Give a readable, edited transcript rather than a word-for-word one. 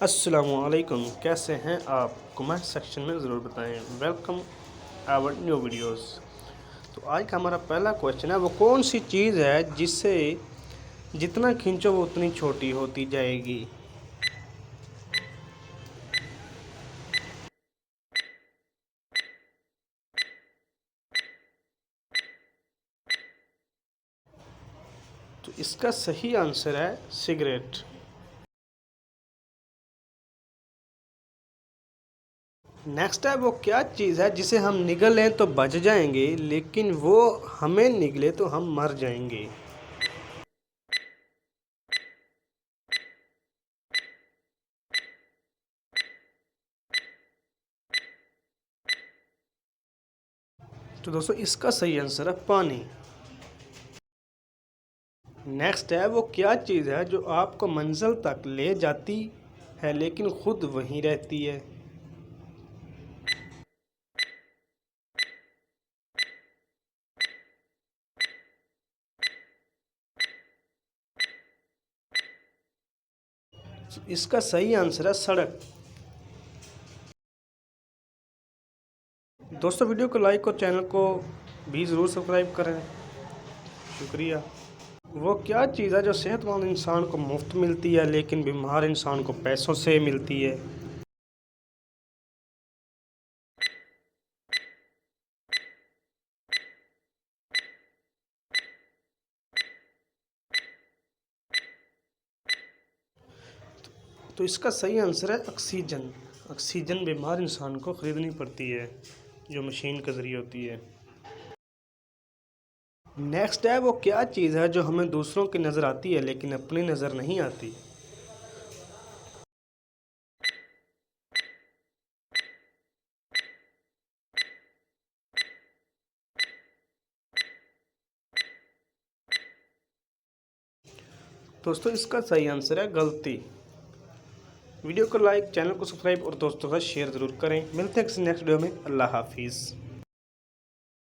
अस्सलामुअलैकुम, कैसे हैं आप? कमेंट सेक्शन में ज़रूर बताएं। Welcome our new videos. तो आज का हमारा पहला क्वेश्चन है, वो कौन सी चीज़ है जिससे जितना खींचो वो उतनी छोटी होती जाएगी? तो इसका सही आंसर है सिगरेट। नेक्स्ट है, वो क्या चीज़ है जिसे हम निगलें तो बच जाएंगे, लेकिन वो हमें निगले तो हम मर जाएंगे? तो दोस्तों, इसका सही आंसर है पानी। नेक्स्ट है, वो क्या चीज़ है जो आपको मंजिल तक ले जाती है लेकिन खुद वहीं रहती है? इसका सही आंसर है सड़क। दोस्तों, वीडियो को लाइक और चैनल को भी ज़रूर सब्सक्राइब करें। शुक्रिया। वो क्या चीज़ है जो सेहतमंद इंसान को मुफ्त मिलती है लेकिन बीमार इंसान को पैसों से मिलती है? तो इसका सही आंसर है ऑक्सीजन। ऑक्सीजन बीमार इंसान को ख़रीदनी पड़ती है, जो मशीन के ज़रिए होती है। नेक्स्ट है, वो क्या चीज़ है जो हमें दूसरों की नज़र आती है लेकिन अपनी नज़र नहीं आती? दोस्तों, इसका सही आंसर है गलती। वीडियो को लाइक, चैनल को सब्सक्राइब और दोस्तों का शेयर ज़रूर करें। मिलते हैं किसी नेक्स्ट वीडियो में। अल्लाह हाफिज़।